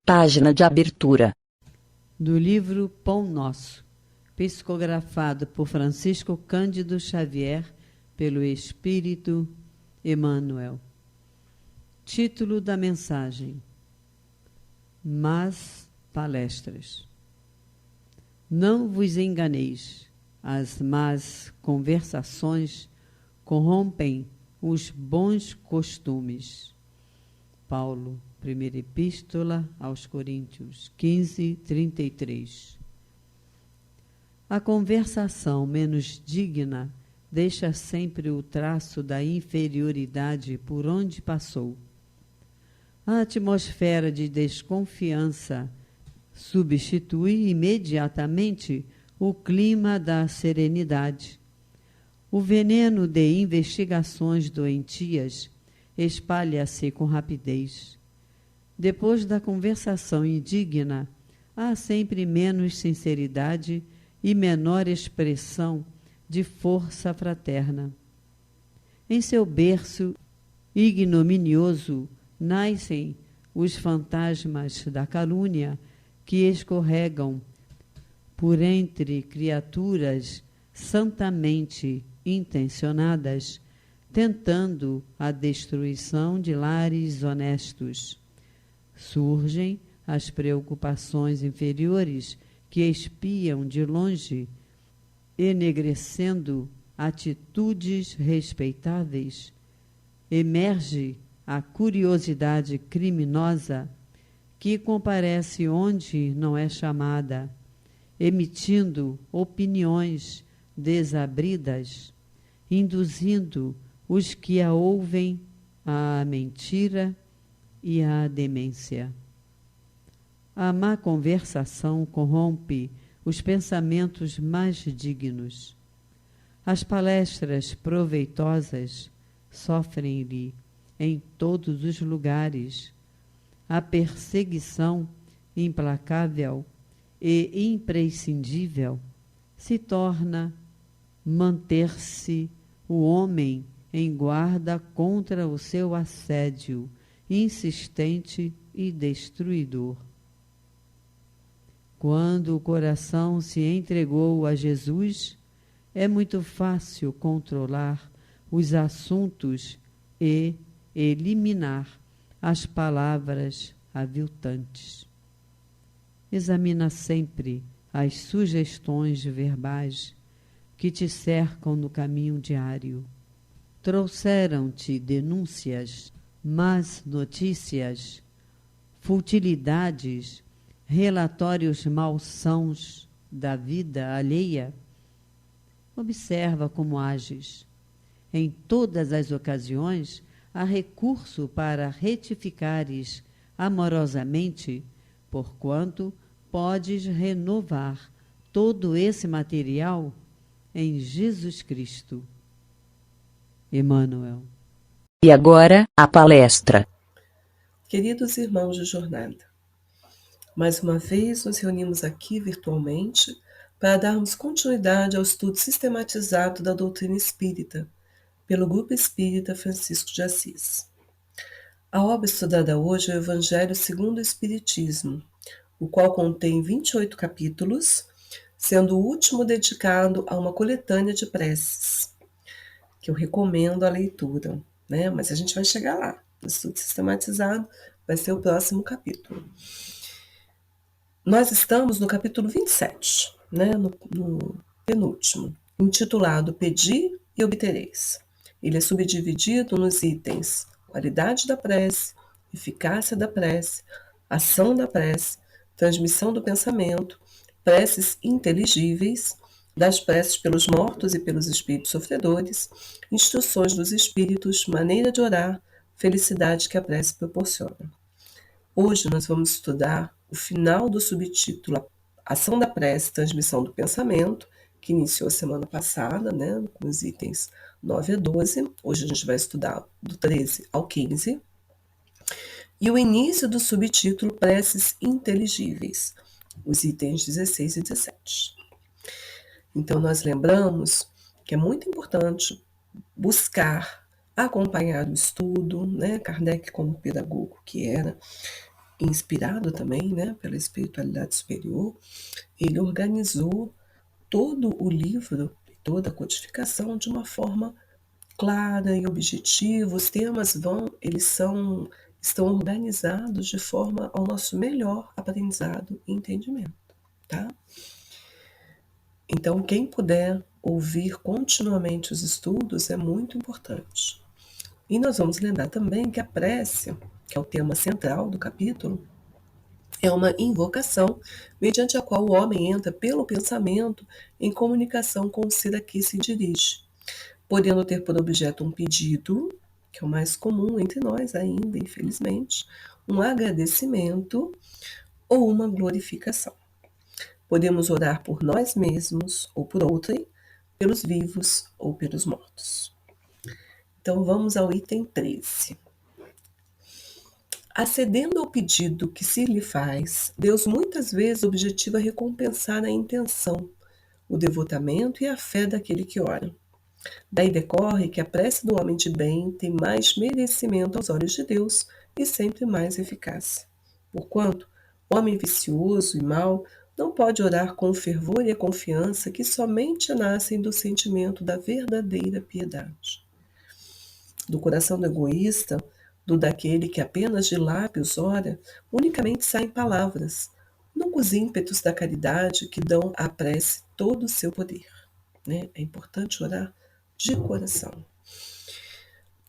Página de abertura. Do livro Pão Nosso, psicografado por Francisco Cândido Xavier, pelo Espírito Emmanuel. Título da mensagem: Más palestras. Não vos enganeis, as más conversações corrompem os bons costumes. Paulo, primeira epístola aos Coríntios, 15:33. A conversação menos digna deixa sempre o traço da inferioridade por onde passou. A atmosfera de desconfiança substitui imediatamente o clima da serenidade. O veneno de investigações doentias espalha-se com rapidez. Depois da conversação indigna, há sempre menos sinceridade e menor expressão de força fraterna. Em seu berço ignominioso nascem os fantasmas da calúnia que escorregam por entre criaturas santamente intencionadas, tentando a destruição de lares honestos. Surgem as preocupações inferiores que espiam de longe, enegrecendo atitudes respeitáveis. Emerge a curiosidade criminosa que comparece onde não é chamada, emitindo opiniões desabridas, induzindo os que a ouvem à mentira e à demência. A má conversação corrompe os pensamentos mais dignos. As palestras proveitosas sofrem-lhe em todos os lugares. A perseguição implacável e imprescindível se torna manter-se o homem em guarda contra o seu assédio insistente e destruidor. Quando o coração se entregou a Jesus, é muito fácil controlar os assuntos e eliminar as palavras aviltantes. Examina sempre as sugestões verbais que te cercam no caminho diário. Trouxeram-te denúncias, más notícias, futilidades, relatórios malsãos da vida alheia? Observa como ages. Em todas as ocasiões, há recurso para retificares amorosamente, porquanto podes renovar todo esse material em Jesus Cristo. Emmanuel. E agora, a palestra. Queridos irmãos de jornada, mais uma vez nos reunimos aqui virtualmente para darmos continuidade ao estudo sistematizado da doutrina espírita pelo Grupo Espírita Francisco de Assis. A obra estudada hoje é o Evangelho segundo o Espiritismo, o qual contém 28 capítulos, sendo o último dedicado a uma coletânea de preces, que eu recomendo a leitura, né? Mas a gente vai chegar lá. O estudo sistematizado vai ser o próximo capítulo. Nós estamos no capítulo 27, né? no penúltimo, intitulado Pedi e Obtereis. Ele é subdividido nos itens qualidade da prece, eficácia da prece, ação da prece, transmissão do pensamento, preces inteligíveis, das preces pelos mortos e pelos espíritos sofredores, instruções dos espíritos, maneira de orar, felicidade que a prece proporciona. Hoje nós vamos estudar o final do subtítulo Ação da Prece, Transmissão do Pensamento, que iniciou semana passada, né, com os itens 9 a 12. Hoje a gente vai estudar do 13 ao 15. E o início do subtítulo Preces Inteligíveis, os itens 16 e 17. Então, nós lembramos que é muito importante buscar acompanhar o estudo, né? Kardec, como pedagogo que era, inspirado também, né, pela espiritualidade superior, ele organizou todo o livro, toda a codificação de uma forma clara e objetiva. Os temas estão organizados de forma ao nosso melhor aprendizado e entendimento, tá? Então, quem puder ouvir continuamente os estudos é muito importante. E nós vamos lembrar também que a prece, que é o tema central do capítulo, é uma invocação mediante a qual o homem entra pelo pensamento em comunicação com o ser a que se dirige, podendo ter por objeto um pedido, que é o mais comum entre nós ainda, infelizmente, um agradecimento ou uma glorificação. Podemos orar por nós mesmos ou por outrem, pelos vivos ou pelos mortos. Então vamos ao item 13. Acedendo ao pedido que se lhe faz, Deus muitas vezes objetiva recompensar a intenção, o devotamento e a fé daquele que ora. Daí decorre que a prece do homem de bem tem mais merecimento aos olhos de Deus e sempre mais eficácia. Porquanto, o homem vicioso e mau não pode orar com o fervor e a confiança que somente nascem do sentimento da verdadeira piedade. Do coração do egoísta, do daquele que apenas de lábios ora, unicamente saem palavras, não os ímpetos da caridade que dão à prece todo o seu poder. Né? É importante orar de coração.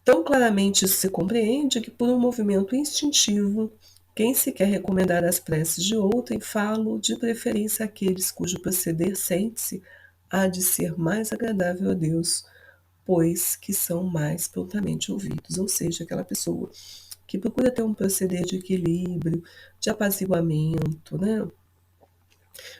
Tão claramente isso se compreende que, por um movimento instintivo, quem se quer recomendar as preces de outrem, falo de preferência àqueles cujo proceder sente-se há de ser mais agradável a Deus, pois que são mais prontamente ouvidos. Ou seja, aquela pessoa que procura ter um proceder de equilíbrio, de apaziguamento, né?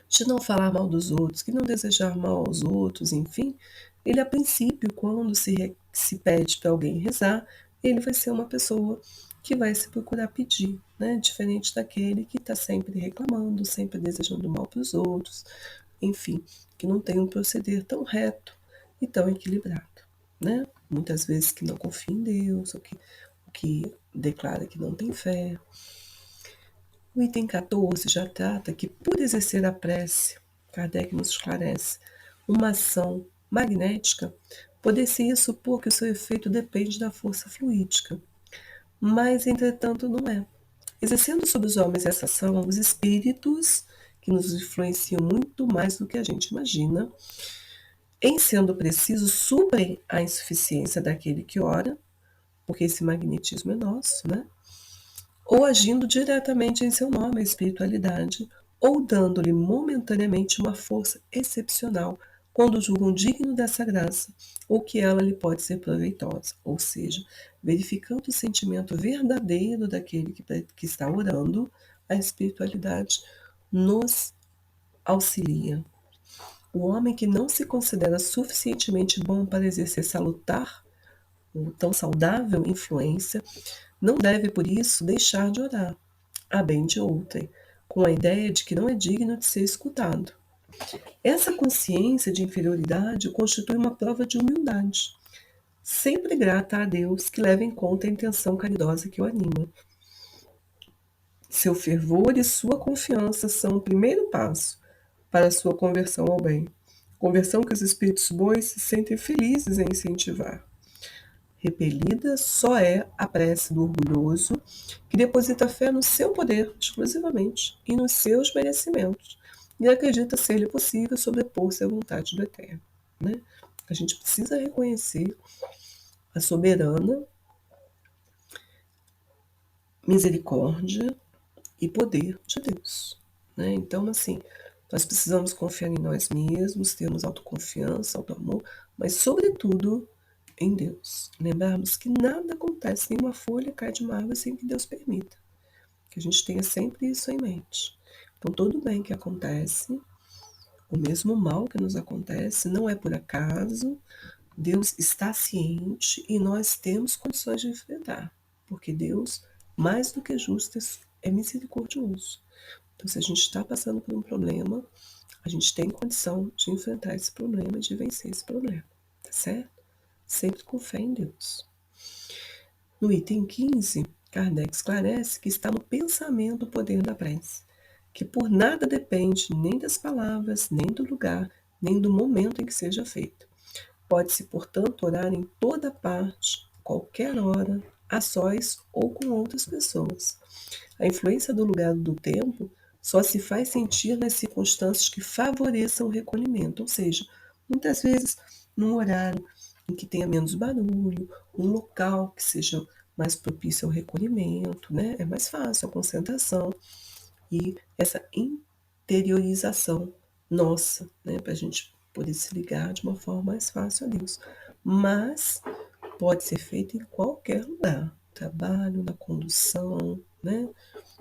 De não falar mal dos outros, que não desejar mal aos outros, enfim, ele a princípio, quando se pede para alguém rezar, ele vai ser uma pessoa que vai se procurar pedir, né? Diferente daquele que está sempre reclamando, sempre desejando mal para os outros, enfim, que não tem um proceder tão reto e tão equilibrado, né? Muitas vezes que não confia em Deus, ou que declara que não tem fé. O item 14 já trata que, por exercer a prece, Kardec nos esclarece, uma ação magnética, poder-se supor que o seu efeito depende da força fluídica. Mas, entretanto, não é. Exercendo sobre os homens essa ação, os espíritos, que nos influenciam muito mais do que a gente imagina, em sendo preciso, suprem a insuficiência daquele que ora, porque esse magnetismo é nosso, né? Ou agindo diretamente em seu nome, a espiritualidade, ou dando-lhe momentaneamente uma força excepcional, quando julgam digno dessa graça, ou que ela lhe pode ser proveitosa. Ou seja, verificando o sentimento verdadeiro daquele que está orando, a espiritualidade nos auxilia. O homem que não se considera suficientemente bom para exercer salutar ou tão saudável influência, não deve, por isso, deixar de orar, a bem de outrem, com a ideia de que não é digno de ser escutado. Essa consciência de inferioridade constitui uma prova de humildade, sempre grata a Deus que leva em conta a intenção caridosa que o anima. Seu fervor e sua confiança são o primeiro passo para a sua conversão ao bem, conversão que os espíritos bons se sentem felizes em incentivar. Repelida só é a prece do orgulhoso, que deposita fé no seu poder exclusivamente e nos seus merecimentos, e acredita ser-lhe possível sobrepor-se à vontade do Eterno. Né? A gente precisa reconhecer a soberana misericórdia e poder de Deus. Né? Então, assim, nós precisamos confiar em nós mesmos, termos autoconfiança, autoamor, mas, sobretudo, em Deus. Lembrarmos que nada acontece, nenhuma folha cai de uma árvore sem que Deus permita. Que a gente tenha sempre isso em mente. Então, todo bem que acontece, o mesmo mal que nos acontece, não é por acaso, Deus está ciente e nós temos condições de enfrentar. Porque Deus, mais do que justo, é misericordioso. Então, se a gente está passando por um problema, a gente tem condição de enfrentar esse problema e de vencer esse problema. Tá certo? Sempre com fé em Deus. No item 15, Kardec esclarece que está no pensamento o poder da prece, que por nada depende nem das palavras, nem do lugar, nem do momento em que seja feito. Pode-se, portanto, orar em toda parte, qualquer hora, a sós ou com outras pessoas. A influência do lugar e do tempo só se faz sentir nas circunstâncias que favoreçam o recolhimento, ou seja, muitas vezes num horário em que tenha menos barulho, um local que seja mais propício ao recolhimento, né? É mais fácil a concentração e essa interiorização nossa, né? Para a gente poder se ligar de uma forma mais fácil a Deus. Mas pode ser feito em qualquer lugar, no trabalho, na condução, né?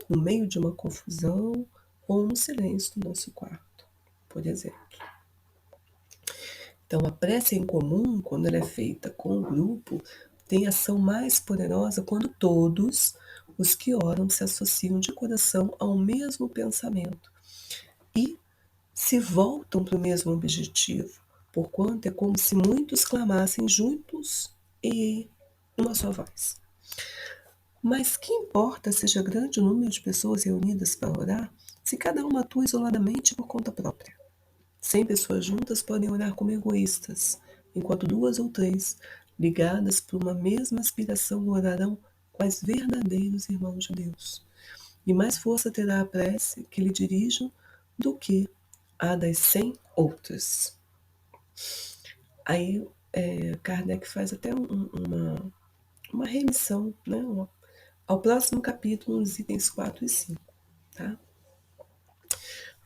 No meio de uma confusão ou no silêncio do nosso quarto, por exemplo. Então, a prece em comum, quando ela é feita com o grupo, tem ação mais poderosa quando todos os que oram se associam de coração ao mesmo pensamento e se voltam para o mesmo objetivo, porquanto é como se muitos clamassem juntos e uma só voz. Mas que importa seja grande o número de pessoas reunidas para orar, se cada uma atua isoladamente por conta própria? 100 pessoas juntas podem orar como egoístas, enquanto 2 ou 3, ligadas por uma mesma aspiração, orarão quais verdadeiros irmãos de Deus. E mais força terá a prece que lhe dirijam do que a das 100 outras. Aí Kardec faz até uma remissão, né, ao próximo capítulo, nos itens 4 e 5. Tá?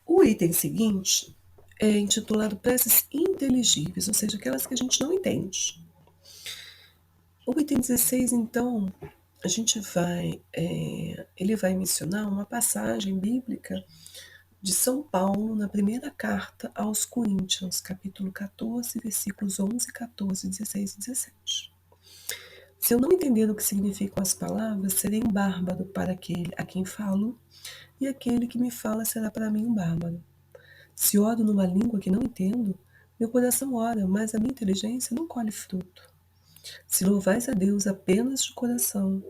O item seguinte é intitulado Preces Inteligíveis, ou seja, aquelas que a gente não entende. O item 16, então, ele vai mencionar uma passagem bíblica de São Paulo na primeira carta aos Coríntios, capítulo 14, versículos 11, 14, 16 e 17. Se eu não entender o que significam as palavras, serei um bárbaro para aquele a quem falo, e aquele que me fala será para mim um bárbaro. Se oro numa língua que não entendo, meu coração ora, mas a minha inteligência não colhe fruto. Se louvais a Deus apenas de coração,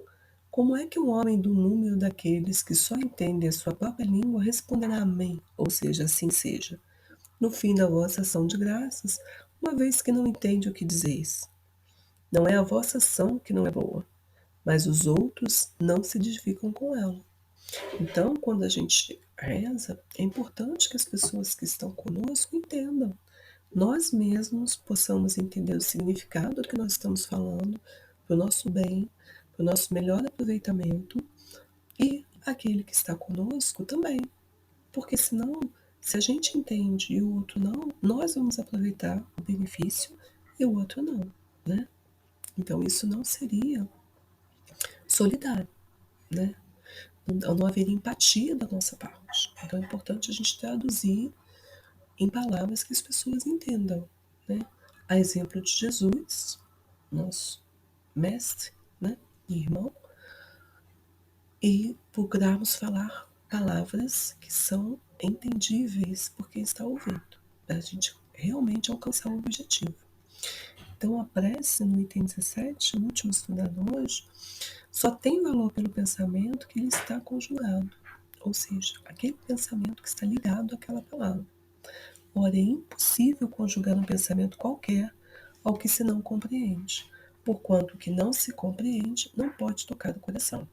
como é que um homem do número daqueles que só entendem a sua própria língua responderá amém, ou seja, assim seja, no fim da vossa ação de graças, uma vez que não entende o que dizeis? Não é a vossa ação que não é boa, mas os outros não se edificam com ela. Então, quando a gente reza, é importante que as pessoas que estão conosco entendam. Nós mesmos possamos entender o significado do que nós estamos falando, para o nosso bem, para o nosso melhor aproveitamento, e aquele que está conosco também. Porque senão, se a gente entende e o outro não, nós vamos aproveitar o benefício e o outro não, né? Então, isso não seria solidário, né? Não haveria empatia da nossa parte. Então é importante a gente traduzir em palavras que as pessoas entendam, né? A exemplo de Jesus, nosso mestre, né? E irmão, e procurarmos falar palavras que são entendíveis por quem está ouvindo, para a gente realmente alcançar o objetivo. Então a prece no item 17, o último estudado hoje, só tem valor pelo pensamento que ele está conjugado, ou seja, aquele pensamento que está ligado àquela palavra. Ora, é impossível conjugar um pensamento qualquer ao que se não compreende, porquanto o que não se compreende não pode tocar o coração.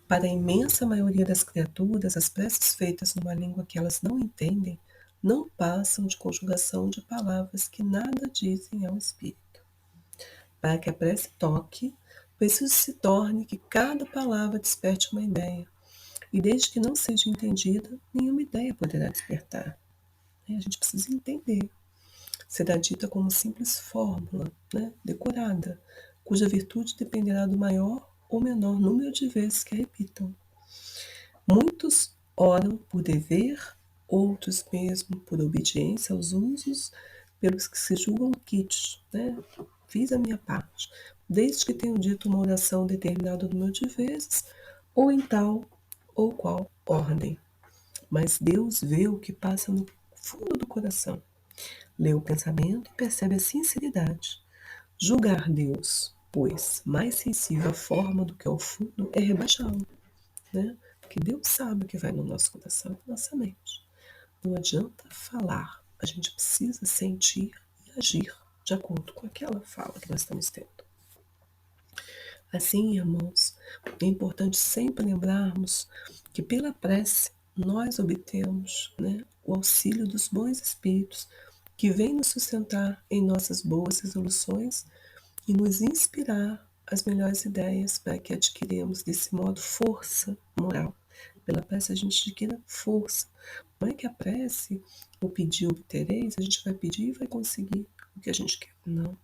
Para a imensa maioria das criaturas, as preces feitas numa língua que elas não entendem não passam de conjugação de palavras que nada dizem ao espírito. Para que a prece toque, preciso se torne que cada palavra desperte uma ideia, e desde que não seja entendida, nenhuma ideia poderá despertar. A gente precisa entender. Será dita como simples fórmula, né, decorada, cuja virtude dependerá do maior ou menor número de vezes que a repitam. Muitos oram por dever, outros mesmo por obediência aos usos, pelos que se julgam quites, né? Fiz a minha parte, desde que tenham dito uma oração determinado número de vezes, ou em tal ou qual ordem. Mas Deus vê o que passa no fundo do coração, lê o pensamento e percebe a sinceridade. Julgar Deus pois, mais sensível à forma do que ao fundo é rebaixá-lo, né? Porque Deus sabe o que vai no nosso coração e na nossa mente. Não adianta falar, a gente precisa sentir e agir de acordo com aquela fala que nós estamos tendo. Assim, irmãos, é importante sempre lembrarmos que pela prece nós obtemos, né, o auxílio dos bons espíritos que vêm nos sustentar em nossas boas resoluções e nos inspirar as melhores ideias para que adquirimos desse modo força moral. Pela prece a gente adquire força. Não é que a prece, o pedir obtereis, a gente vai pedir e vai conseguir o que a gente quer. Não.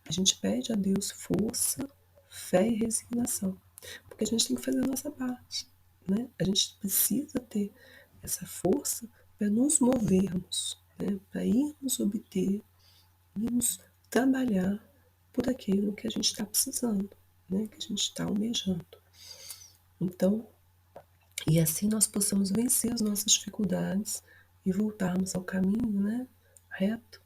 A gente pede a Deus força, fé e resignação. Porque a gente tem que fazer a nossa parte. Né? A gente precisa ter essa força para nos movermos, né? Para irmos obter, irmos trabalhar por aquilo que a gente está precisando, né? Que a gente está almejando. Então, e assim nós possamos vencer as nossas dificuldades e voltarmos ao caminho, né? Reto,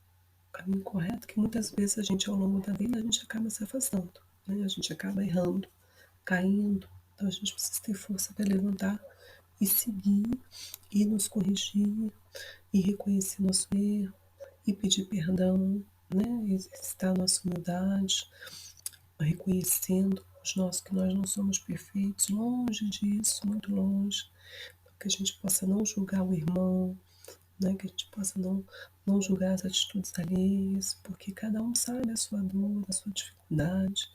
caminho correto, que muitas vezes a gente, ao longo da vida, a gente acaba se afastando, né? A gente acaba errando, caindo. Então a gente precisa ter força para levantar e seguir, e nos corrigir, e reconhecer nosso erro, e pedir perdão, né? Exercitar a nossa humildade, reconhecendo que nós não somos perfeitos, longe disso, muito longe, que a gente possa não julgar o irmão, né? Que a gente possa não julgar as atitudes alheias, porque cada um sabe a sua dor, a sua dificuldade,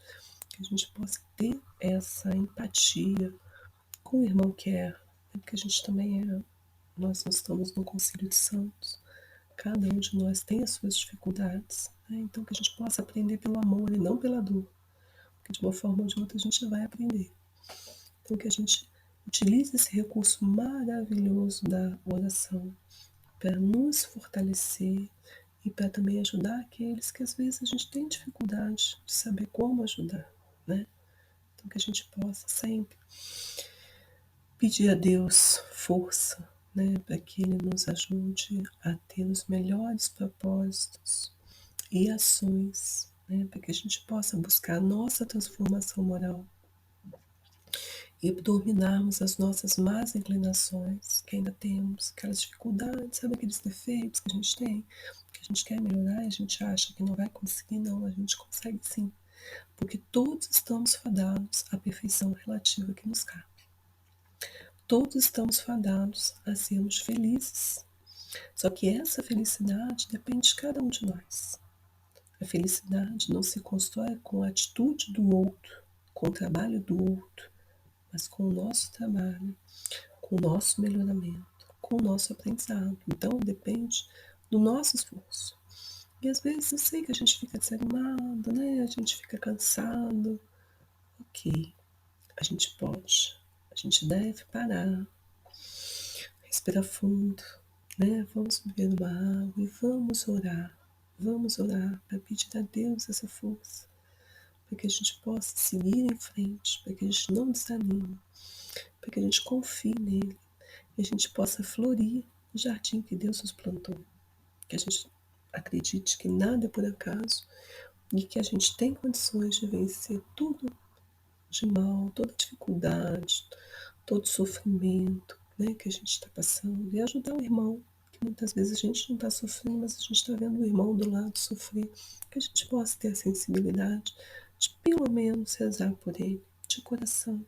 que a gente possa ter essa empatia com o irmão que erra, né? Porque a gente também erra, nós não estamos no Conselho de Santos, cada um de nós tem as suas dificuldades, né? Então que a gente possa aprender pelo amor e não pela dor, porque de uma forma ou de outra a gente vai aprender. Então que a gente utilize esse recurso maravilhoso da oração para nos fortalecer e para também ajudar aqueles que às vezes a gente tem dificuldade de saber como ajudar, né? Então que a gente possa sempre pedir a Deus força, né, para que Ele nos ajude a ter os melhores propósitos e ações, né, para que a gente possa buscar a nossa transformação moral e dominarmos as nossas más inclinações que ainda temos, aquelas dificuldades, sabe aqueles defeitos que a gente tem, que a gente quer melhorar e a gente acha que não vai conseguir, não, a gente consegue sim, porque todos estamos fadados à perfeição relativa que nos cabe. Todos estamos fadados a sermos felizes. Só que essa felicidade depende de cada um de nós. A felicidade não se constrói com a atitude do outro, com o trabalho do outro, mas com o nosso trabalho, com o nosso melhoramento, com o nosso aprendizado. Então depende do nosso esforço. E às vezes eu sei que a gente fica desanimado, né? A gente fica cansado. Ok, a gente pode, a gente deve parar, respirar fundo, né? Vamos beber uma água e vamos orar. Vamos orar para pedir a Deus essa força, para que a gente possa seguir em frente, para que a gente não desanime, para que a gente confie nele e a gente possa florir no jardim que Deus nos plantou. Que a gente acredite que nada é por acaso e que a gente tem condições de vencer tudo de mal, toda dificuldade, todo sofrimento, né, que a gente está passando e ajudar o irmão, que muitas vezes a gente não está sofrendo, mas a gente está vendo o irmão do lado sofrer, que a gente possa ter a sensibilidade de pelo menos rezar por ele de coração,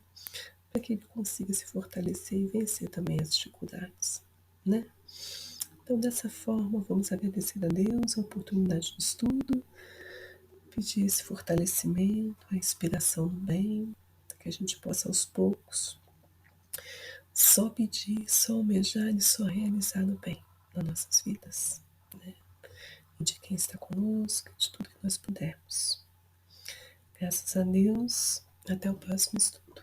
para que ele consiga se fortalecer e vencer também as dificuldades, né? Então, dessa forma, vamos agradecer a Deus a oportunidade do estudo, pedir esse fortalecimento, a inspiração no bem, que a gente possa aos poucos só pedir, só almejar e só realizar o bem nas nossas vidas, né? E de quem está conosco, de tudo que nós pudermos. Graças a Deus, até o próximo estudo.